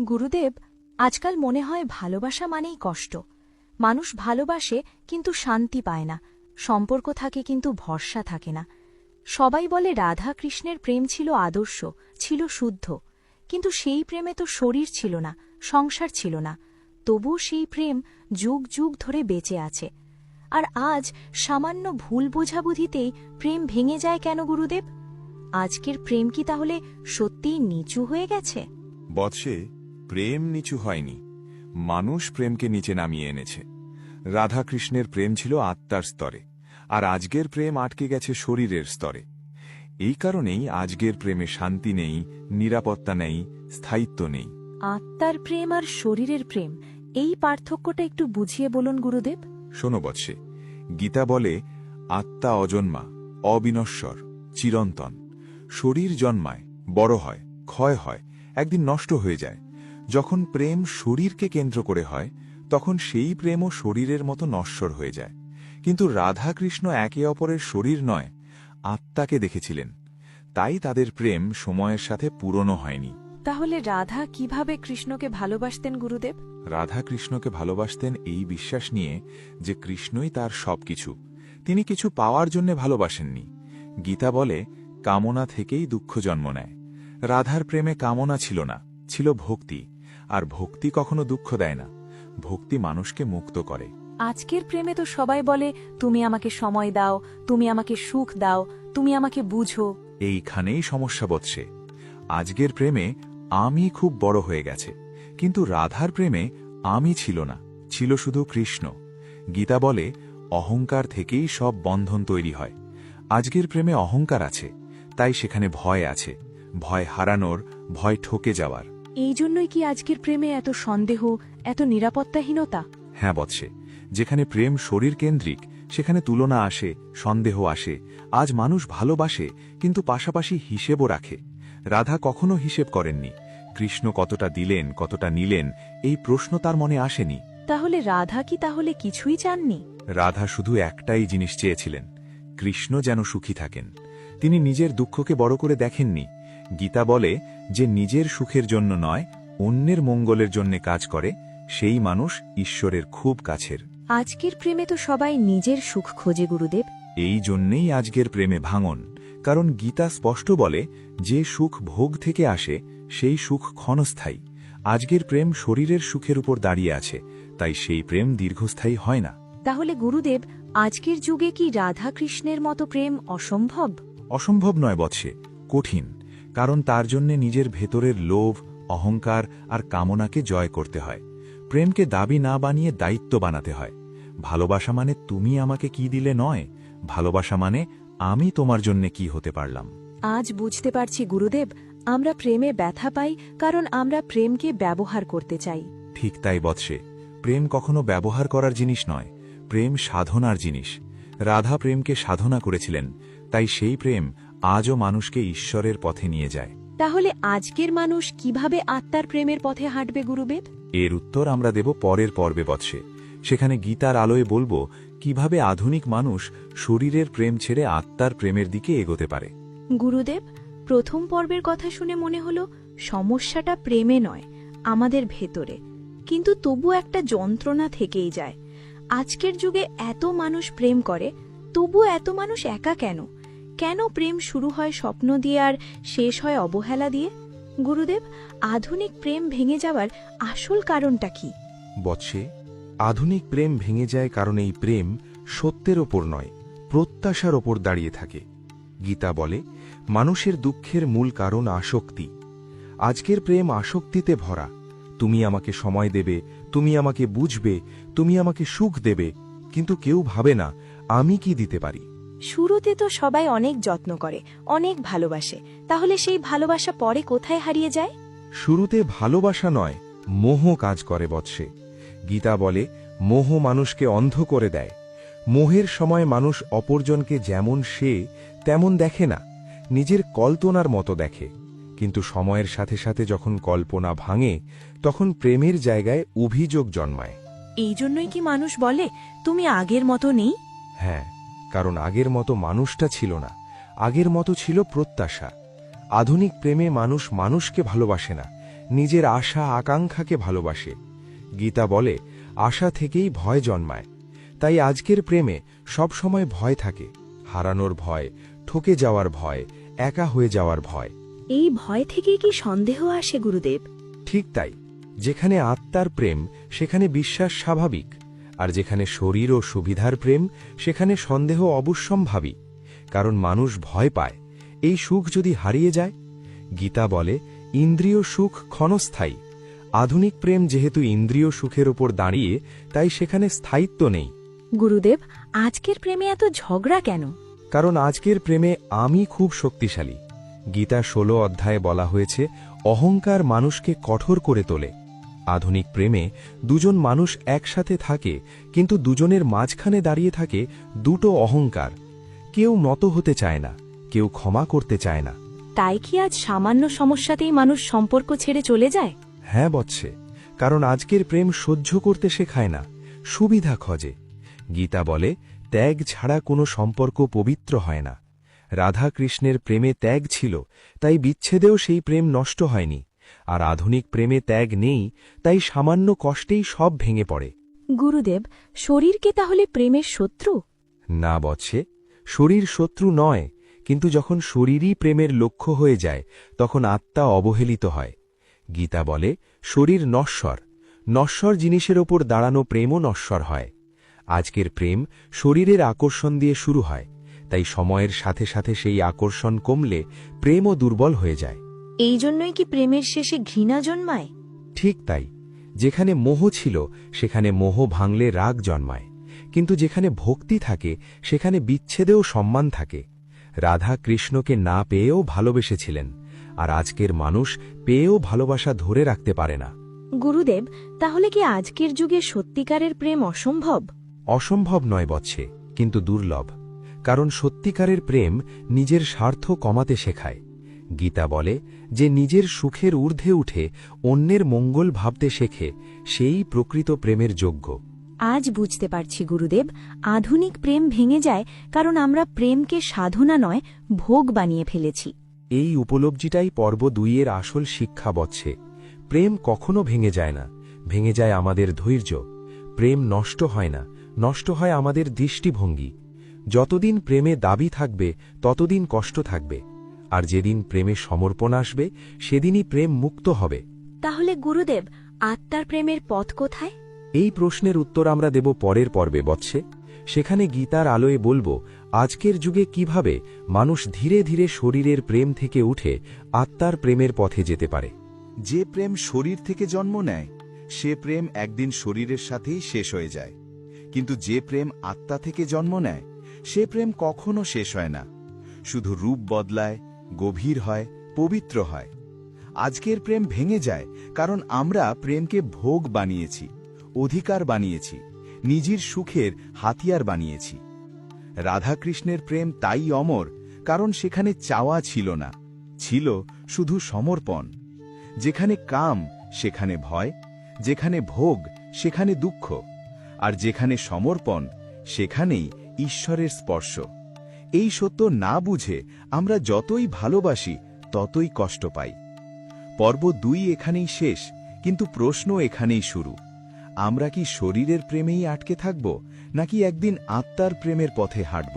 গুরুদেব, আজকাল মনে হয় ভালোবাসা মানেই কষ্ট। মানুষ ভালোবাসে কিন্তু শান্তি পায় না, সম্পর্ক থাকে কিন্তু ভরসা থাকে না। সবাই বলে রাধা কৃষ্ণের প্রেম ছিল আদর্শ, ছিল শুদ্ধ, কিন্তু সেই প্রেমে তো শরীর ছিল না, সংসার ছিল না। তবু সেই প্রেম যুগ যুগ ধরে বেঁচে আছে। আর আজ সামান্য ভুল বোঝাবুঝিতেই প্রেম ভেঙে যায় কেন গুরুদেব? আজকের প্রেম কি তাহলে সত্যিই নিচু হয়ে গেছে? বৎসে, প্রেম নিচু হয়নি, মানুষ প্রেমকে নিচে নামিয়ে এনেছে। রাধাকৃষ্ণের প্রেম ছিল আত্মার স্তরে, আর আজকের প্রেম আটকে গেছে শরীরের স্তরে। এই কারণেই আজকের প্রেমে শান্তি নেই, নিরাপত্তা নেই, স্থায়িত্ব নেই। আত্মার প্রেম আর শরীরের প্রেম, এই পার্থক্যটা একটু বুঝিয়ে বলুন গুরুদেব। শোনো বৎসে, গীতা বলে আত্মা অজন্মা, অবিনশ্বর, চিরন্তন। শরীর জন্মায়, বড় হয়, ক্ষয় হয়, একদিন নষ্ট হয়ে যায়। যখন প্রেম শরীরকে কেন্দ্র করে হয়, তখন সেই প্রেমও শরীরের মতো নশ্বর হয়ে যায়। কিন্তু রাধাকৃষ্ণ একে অপরের শরীর নয়, আত্মাকে দেখেছিলেন। তাই তাদের প্রেম সময়ের সাথে পুরনো হয়নি। তাহলে রাধা কিভাবে কৃষ্ণকে ভালোবাসতেন গুরুদেব? রাধা কৃষ্ণকে ভালোবাসতেন এই বিশ্বাস নিয়ে যে কৃষ্ণই তার সবকিছু। তিনি কিছু পাওয়ার জন্য ভালোবাসেননি। গীতা বলে কামনা থেকেই দুঃখ জন্ম নেয়। রাধার প্রেমে কামনা ছিল না, ছিল ভক্তি। আর ভক্তি কখনো দুঃখ দেয় না, ভক্তি মানুষকে মুক্ত করে। আজকের প্রেমে তো সবাই বলে, তুমি আমাকে সময় দাও, তুমি আমাকে সুখ দাও, তুমি আমাকে বুঝো। এইখানেই সমস্যা বৎসে। আজকের প্রেমে আমি খুব বড় হয়ে গেছে, কিন্তু রাধার প্রেমে আমি ছিল না, ছিল শুধু কৃষ্ণ। গীতা বলে অহংকার থেকেই সব বন্ধন তৈরি হয়। আজকের প্রেমে অহংকার আছে, তাই সেখানে ভয় আছে, ভয় হারানোর, ভয় ঠকে যাওয়ার। এই জন্যই কি আজকের প্রেমে এত সন্দেহ, এত নিরাপত্তাহীনতা? হ্যাঁ বৎসে, যেখানে প্রেম শরীর কেন্দ্রিক, সেখানে তুলনা আসে, সন্দেহ আসে। আজ মানুষ ভালোবাসে, কিন্তু পাশাপাশি হিসেবও রাখে। রাধা কখনো হিসেব করেননি। কৃষ্ণ কতটা দিলেন, কতটা নিলেন, এই প্রশ্ন তার মনে আসেনি। তাহলে রাধা কি তাহলে কিছুই চাননি? রাধা শুধু একটাই জিনিস চেয়েছিলেন, কৃষ্ণ যেন সুখী থাকেন। তিনি নিজের দুঃখকে বড় করে দেখেননি। গীতা বলে যে নিজের সুখের জন্য নয়, অন্যের মঙ্গলের জন্য কাজ করে, সেই মানুষ ঈশ্বরের খুব কাছের। আজকের প্রেমে তো সবাই নিজের সুখ খোঁজে গুরুদেব। এই জন্যেই আজকের প্রেমে ভাঙন। কারণ গীতা স্পষ্ট বলে যে সুখ ভোগ থেকে আসে, সেই সুখ ক্ষণস্থায়ী। আজকের প্রেম শরীরের সুখের উপর দাঁড়িয়ে আছে, তাই সেই প্রেম দীর্ঘস্থায়ী হয় না। তাহলে গুরুদেব, আজকের যুগে কি রাধা কৃষ্ণের মতো প্রেম অসম্ভব? অসম্ভব নয় বৎসে, কঠিন। কারণ তার জন্যে নিজের ভেতরের লোভ, অহংকার আর কামনাকে জয় করতে হয়। প্রেমকে দাবি না বানিয়ে দায়িত্ব বানাতে হয়। ভালোবাসা মানে তুমি আমাকে কি দিলে নয়, ভালোবাসা মানে আমি তোমার জন্য কি হতে পারলাম। আজ বুঝতে পারছি গুরুদেব, আমরা প্রেমে ব্যথা পাই কারণ আমরা প্রেমকে ব্যবহার করতে চাই। ঠিক তাই বৎসে, প্রেম কখনো ব্যবহার করার জিনিস নয়, প্রেম সাধনার জিনিস। রাধা প্রেমকে সাধনা করেছিলেন, তাই সেই প্রেম আজও মানুষকে ঈশ্বরের পথে নিয়ে যায়। তাহলে আজকের মানুষ কিভাবে আত্মার প্রেমের পথে হাঁটবে গুরুদেব? এর উত্তর আমরা দেব পরের পর্বে বৎসে। সেখানে গীতার আলোয় বলবো কিভাবে আধুনিক মানুষ শরীরের প্রেম ছেড়ে আত্মার প্রেমের দিকে এগোতে পারে। গুরুদেব, প্রথম পর্বের কথা শুনে মনে হলো সমস্যাটা প্রেমে নয়, আমাদের ভেতরে। কিন্তু তবু একটা যন্ত্রণা থেকেই যায়। আজকের যুগে এত মানুষ প্রেম করে, তবু এত মানুষ একা কেন? কেন প্রেম শুরু হয় স্বপ্ন দিয়ে আর শেষ হয় অবহেলা দিয়ে? গুরুদেব, আধুনিক প্রেম ভেঙে যাওয়ার আসল কারণটা কি? বৎসে, আধুনিক প্রেম ভেঙে যায় কারণ এই প্রেম সত্যের ওপর নয়, প্রত্যাশার ওপর দাঁড়িয়ে থাকে। গীতা বলে মানুষের দুঃখের মূল কারণ আসক্তি। আজকের প্রেম আসক্তিতে ভরা। তুমি আমাকে সময় দেবে, তুমি আমাকে বুঝবে, তুমি আমাকে সুখ দেবে, কিন্তু কেউ ভাবে না আমি কি দিতে পারি। শুরুতে তো সবাই অনেক যত্ন করে, অনেক ভালোবাসে, তাহলে সেই ভালোবাসা পরে কোথায় হারিয়ে যায়? শুরুতে ভালোবাসা নয়, মোহ কাজ করে বৎসে। গীতা বলে মোহ মানুষকে অন্ধ করে দেয়। মোহের সময় মানুষ অপরজনকে যেমন সে তেমন দেখে না, নিজের কল্পনার মতো দেখে। কিন্তু সময়ের সাথে সাথে যখন কল্পনা ভাঙে, তখন প্রেমের জায়গায় অভিযোগ জন্মায়। এই জন্যই কি মানুষ বলে তুমি আগের মতো নেই? হ্যাঁ, কারণ আগের মতো মানুষটা ছিল না, আগের মতো ছিল প্রত্যাশা। আধুনিক প্রেমে মানুষ মানুষকে ভালোবাসে না, নিজের আশা আকাঙ্ক্ষাকে ভালোবাসে। গীতা বলে আশা থেকেই ভয় জন্মায়। তাই আজকের প্রেমে সবসময় ভয় থাকে, হারানোর ভয়, ঠকে যাওয়ার ভয়, একা হয়ে যাওয়ার ভয়। এই ভয় থেকেই কি সন্দেহ আসে গুরুদেব? ঠিক তাই, যেখানে আত্মার প্রেম সেখানে বিশ্বাস স্বাভাবিক, আর যেখানে শরীর ও সুবিধার প্রেম সেখানে সন্দেহ অবশ্যম্ভাবী। কারণ মানুষ ভয় পায় এই সুখ যদি হারিয়ে যায়। গীতা বলে ইন্দ্রিয় সুখ ক্ষণস্থায়ী। আধুনিক প্রেম যেহেতু ইন্দ্রিয় সুখের ওপর দাঁড়িয়ে, তাই সেখানে স্থায়িত্ব নেই। গুরুদেব, আজকের প্রেমে এত ঝগড়া কেন? কারণ আজকের প্রেমে আমি খুব শক্তিশালী। গীতা 16 অধ্যায়ে বলা হয়েছে অহংকার মানুষকে কঠোর করে তোলে। আধুনিক প্রেমে দুজন মানুষ একসাথে থাকে, কিন্তু দুজনের মাঝখানে দাঁড়িয়ে থাকে দুটো অহংকার। কেউ নত হতে চায় না, কেউ ক্ষমা করতে চায় না। তাই কি আজ সামান্য সমস্যাতেই মানুষ সম্পর্ক ছেড়ে চলে যায়? হ্যাঁ বৎসে, কারণ আজকের প্রেম সহ্য করতে শেখায় না, সুবিধা খোঁজে। গীতা বলে ত্যাগ ছাড়া কোনো সম্পর্ক পবিত্র হয় না। রাধা কৃষ্ণের প্রেমে ত্যাগ ছিল, তাই বিচ্ছেদেও সেই প্রেম নষ্ট হয়নি। আর আধুনিক প্রেমে ত্যাগ নেই, তাই সামান্য কষ্টেই সব ভেঙে পড়ে। গুরুদেব, শরীরকে তাহলে প্রেমের শত্রু? না বৎসে, শরীর শত্রু নয়, কিন্তু যখন শরীরই প্রেমের লক্ষ্য হয়ে যায় তখন আত্মা অবহেলিত হয়। গীতা বলে শরীর নশ্বর, নশ্বর জিনিসের ওপর দাঁড়ানো প্রেমও নশ্বর হয়। আজকের প্রেম শরীরের আকর্ষণ দিয়ে শুরু হয়, তাই সময়ের সাথে সাথে সেই আকর্ষণ কমলে প্রেমও দুর্বল হয়ে যায়। এই জন্যই কি প্রেমের শেষে ঘৃণা জন্মায়? ঠিক তাই, যেখানে মোহ ছিল সেখানে মোহ ভাঙলে রাগ জন্মায়, কিন্তু যেখানে ভক্তি থাকে সেখানে বিচ্ছেদেও সম্মান থাকে। রাধা কৃষ্ণকে না পেয়েও ভালোবেসেছিলেন, আর আজকের মানুষ পেয়েও ভালোবাসা ধরে রাখতে পারে না। গুরুদেব, তাহলে কি আজকের যুগে সত্যিকারের প্রেম অসম্ভব? অসম্ভব নয় বৎসে, কিন্তু দুর্লভ। কারণ সত্যিকারের প্রেম নিজের স্বার্থ কমাতে শেখায়। গীতা বলে যে নিজের সুখের ঊর্ধ্বে উঠে অন্যের মঙ্গল ভাবতে শেখে, সেই প্রকৃত প্রেমের যোগ্য। আজ বুঝতে পারছি গুরুদেব, আধুনিক প্রেম ভেঙে যায় কারণ আমরা প্রেমকে সাধনা নয় ভোগ বানিয়ে ফেলেছি। এই উপলব্ধিটাই পর্ব 2 আসল শিক্ষা বৎসে। প্রেম কখনো ভেঙে যায় না, ভেঙে যায় আমাদের ধৈর্য। প্রেম নষ্ট হয় না, নষ্ট হয় আমাদের দৃষ্টিভঙ্গি। যতদিন প্রেমে দাবি থাকবে ততদিন কষ্ট থাকবে, আর যেদিন প্রেমে সমর্পণ আসবে সেদিনই প্রেম মুক্ত হবে। তাহলে গুরুদেব, আত্মার প্রেমের পথ কোথায়? এই প্রশ্নের উত্তর আমরা দেব পরের পর্বে বৎসে। সেখানে গীতার আলোয় বলবো আজকের যুগে কিভাবে মানুষ ধীরে ধীরে শরীরের প্রেম থেকে উঠে আত্মার প্রেমের পথে যেতে পারে। যে প্রেম শরীর থেকে জন্ম নেয় সে প্রেম একদিন শরীরের সাথেই শেষ হয়ে যায়, কিন্তু যে প্রেম আত্মা থেকে জন্ম নেয় সে প্রেম কখনো শেষ হয় না, শুধু রূপ বদলায়, গভীর হয়, পবিত্র হয়। আজকের প্রেম ভেঙে যায় কারণ আমরা প্রেমকে ভোগ বানিয়েছি, অধিকার বানিয়েছি, নিজের সুখের হাতিয়ার বানিয়েছি। রাধাকৃষ্ণের প্রেম তাই অমর, কারণ সেখানে চাওয়া ছিল না, ছিল শুধু সমর্পণ। যেখানে কাম সেখানে ভয়, যেখানে ভোগ সেখানে দুঃখ, আর যেখানে সমর্পণ সেখানেই ঈশ্বরের স্পর্শ। এই সত্য না বুঝে আমরা যতই ভালোবাসি ততই কষ্ট পাই। পর্ব 2 এখানেই শেষ, কিন্তু প্রশ্ন এখানেই শুরু। আমরা কি শরীরের প্রেমেই আটকে থাকব, নাকি একদিন আত্মার প্রেমের পথে হাঁটব?